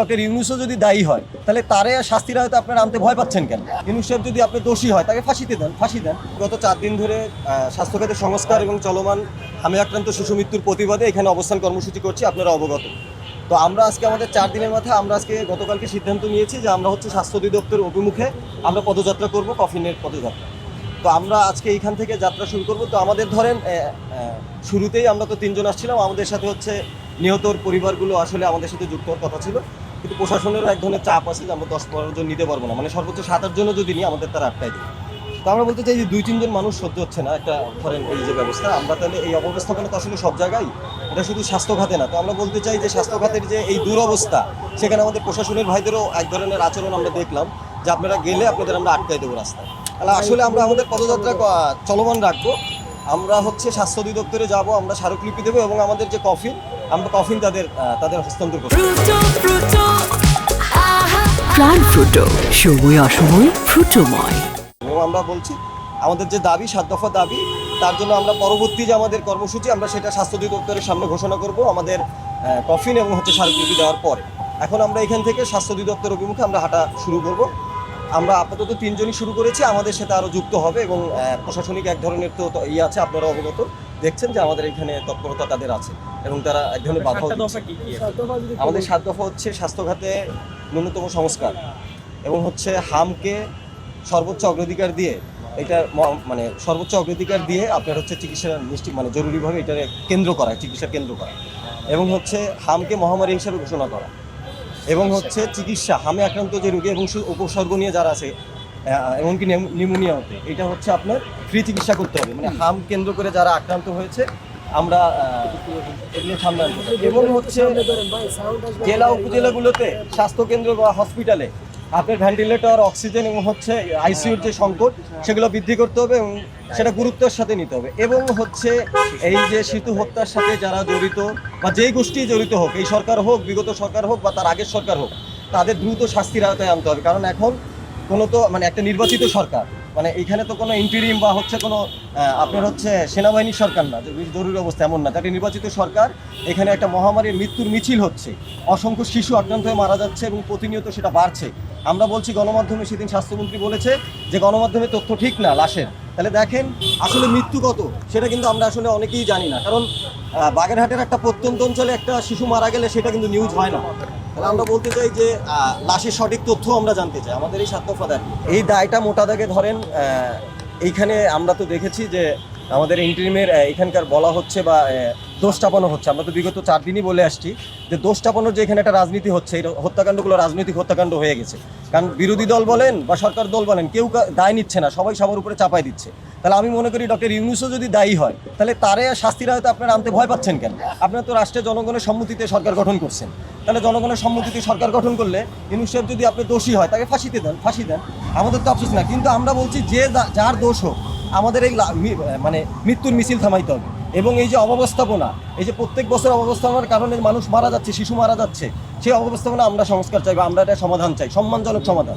Doctor ইউনূসও যদি দায়ী হয় তাহলে তারে শাস্তির আয়তে আপনারা আনতে ভয় পাচ্ছেন কেন? ইউনূস সাহেব যদি আপনি দোষী হয় তাকে ফাঁসি দেন। গত 4 দিন ধরে স্বাস্থ্য খাতের সংস্কার এবং চলমান হামে আক্রান্ত শিশু মৃত্যুর প্রতিবাদে এখানে অবস্থান কর্মসূচি করছি, আপনারা অবগত। তো আমরা আজকে আমাদের 4 দিনের মাথায় আমরা আজকে গতকালকে সিদ্ধান্ত নিয়েছি যে আমরা স্বাস্থ্য অধিদপ্তর অভিমুখে আমরা পদযাত্রা করব, কফিনের পদযাত্রা। তো আমরা আজকে এইখান থেকে যাত্রা শুরু করব। তো আমাদের ধরেন শুরুতেই আমরা তো 3 জন আসছিলাম, আমাদের সাথে নিহতর পরিবারগুলো আসলে আমাদের সাথে যুক্ত হওয়ার কথা ছিল, কিন্তু প্রশাসনেরও এক ধরনের চাপ আছে যে আমরা 10-15 জন নিতে পারবো না, মানে সর্বোচ্চ 7-8 জনও যদি নিই আমাদের তারা আটকায় দেবে। তো আমরা বলতে চাই যে 2-3 জন মানুষ সহ্য হচ্ছে না একটা ধরেন এই যে ব্যবস্থা, আমরা তাহলে এই অব্যবস্থাপনা তো আসলে সব জায়গায়, এটা শুধু স্বাস্থ্য খাতে না। তো আমরা বলতে চাই যে স্বাস্থ্য খাতের যে এই দুরবস্থা, সেখানে আমাদের প্রশাসনের ভাইদেরও এক ধরনের আচরণ আমরা দেখলাম যে আপনারা গেলে আপনাদের আমরা আটকায় দেবো রাস্তায়। তাহলে আসলে আমরা আমাদের পদযাত্রা চলমান রাখবো। আমরা স্বাস্থ্য অধিদপ্তরে যাব, আমরা স্মারকলিপি দেবো এবং আমাদের যে আমরা কফিন তাদের হস্তান্তর করবো। প্রাণ ফ্রুটো, সময় অসময় ফ্রুটোময়। এবং আমরা বলছি আমাদের যে দাবি 7 দফা দাবি, তার জন্য আমরা পরবর্তী যে আমাদের কর্মসূচি আমরা সেটা স্বাস্থ্য অধিদপ্তরের সামনে ঘোষণা করব আমাদের কফিন এবং স্মারকলিপি দেওয়ার পরে। এখন আমরা এখান থেকে স্বাস্থ্য অধিদপ্তর অভিমুখে আমরা হাঁটা শুরু করব। আমরা আপাতত 3 জনই শুরু করেছি, আমাদের সাথে আরও যুক্ত হবে এবং প্রশাসনিক এক ধরনের তো আছে, আপনারা অবগত দেখছেন যে আমাদের এখানে তৎপরতা তাদের আছে এবং তারা এক ধরনের বাধা। আমাদের 7 দফা স্বাস্থ্য খাতে ন্যূনতম সংস্কার এবং হামকে সর্বোচ্চ অগ্রাধিকার দিয়ে, এটা মানে সর্বোচ্চ অগ্রাধিকার দিয়ে আপনার চিকিৎসা নিশ্চিত মানে জরুরিভাবে এটা কেন্দ্র করা, চিকিৎসার কেন্দ্র করা এবং হামকে মহামারী হিসাবে ঘোষণা করা এবং চিকিৎসা হামে আক্রান্ত যে রোগী এবং উপসর্গ নিয়ে যারা আছে এমনকি নিউমোনিয়া হতে, এটা আপনার ফ্রি চিকিৎসা করতে হবে। মানে হাম কেন্দ্র করে যারা আক্রান্ত হয়েছে আমরা এগুলো সামনে আনবো এবং জেলা উপজেলাগুলোতে স্বাস্থ্যকেন্দ্র বা হসপিটালে আপনার ভেন্টিলেটর, অক্সিজেন এবং আইসিইউর যে সংকট সেগুলো বৃদ্ধি করতে হবে এবং সেটা গুরুত্বের সাথে নিতে হবে এবং এই যে শিশু হত্যার সাথে যারা জড়িত বা যেই গোষ্ঠী জড়িত হোক, এই সরকার হোক, বিগত সরকার হোক বা তার আগের সরকার হোক, তাদের দ্রুত শাস্তির আওতায় আনতে হবে। কারণ এখন কোনো তো মানে একটা নির্বাচিত সরকার, মানে এইখানে তো কোনো ইন্টিরিম বা কোনো আপনার সেনাবাহিনীর সরকার না, জরুরি অবস্থা এমন না, একটা নির্বাচিত সরকার। এখানে একটা মহামারীর মৃত্যুর মিছিল হচ্ছে, অসংখ্য শিশু আক্রান্ত হয়ে মারা যাচ্ছে এবং প্রতিনিয়ত সেটা বাড়ছে। আমরা বলছি গণমাধ্যমে, সেদিন স্বাস্থ্যমন্ত্রী বলেছে যে গণমাধ্যমে তথ্য ঠিক না লাশের। তাহলে দেখেন আসলে মৃত্যু কত সেটা কিন্তু আমরা আসলে অনেকেই জানি না, কারণ বাগেরহাটের একটা প্রত্যন্ত অঞ্চলে একটা শিশু মারা গেলে সেটা কিন্তু নিউজ হয় না। তাহলে আমরা বলতে চাই যে লাশের সঠিক তথ্য আমরা জানতে চাই, আমাদের এই 7 দফা দাবি। এই দায়টা মোটা দাগে ধরেন এইখানে আমরা তো দেখেছি যে আমাদের ইন্টারিমের এখানকার বলা হচ্ছে বা দোষ চাপানো হচ্ছে। আমরা তো বিগত 4 দিনই বলে আসছি যে দোষ চাপানোর যে এখানে একটা রাজনীতি হচ্ছে, এই হত্যাকাণ্ডগুলো রাজনৈতিক হত্যাকাণ্ড হয়ে গেছে। কারণ বিরোধী দল বলেন বা সরকার দল বলেন, কেউ দায় নিচ্ছে না, সবাই সবার উপরে চাপাই দিচ্ছে। তাহলে আমি মনে করি ডক্টর ইউনূসও যদি দায়ী হয় তাহলে তারে শাস্তির আয়তে আপনারা আনতে ভয় পাচ্ছেন কেন? আপনারা তো রাষ্ট্রের জনগণের সম্মতিতে সরকার গঠন করছেন। তাহলে জনগণের সম্মতিতে সরকার গঠন করলে ইউনূস সাহেব যদি আপনি দোষী হয় তাকে ফাঁসি দেন, আমাদের তো আফসোস না। কিন্তু আমরা বলছি যে যার দোষ হোক, আমাদের এই মানে মৃত্যুর মিছিল থামাইতে হবে এবং এই যে অব্যবস্থাপনা, এই যে প্রত্যেক বছর অব্যবস্থাপনার কারণে মানুষ মারা যাচ্ছে, শিশু মারা যাচ্ছে, সেই অব্যবস্থাপনা আমরা সংস্কার চাই বা আমরা এটা সমাধান চাই, সম্মানজনক সমাধান।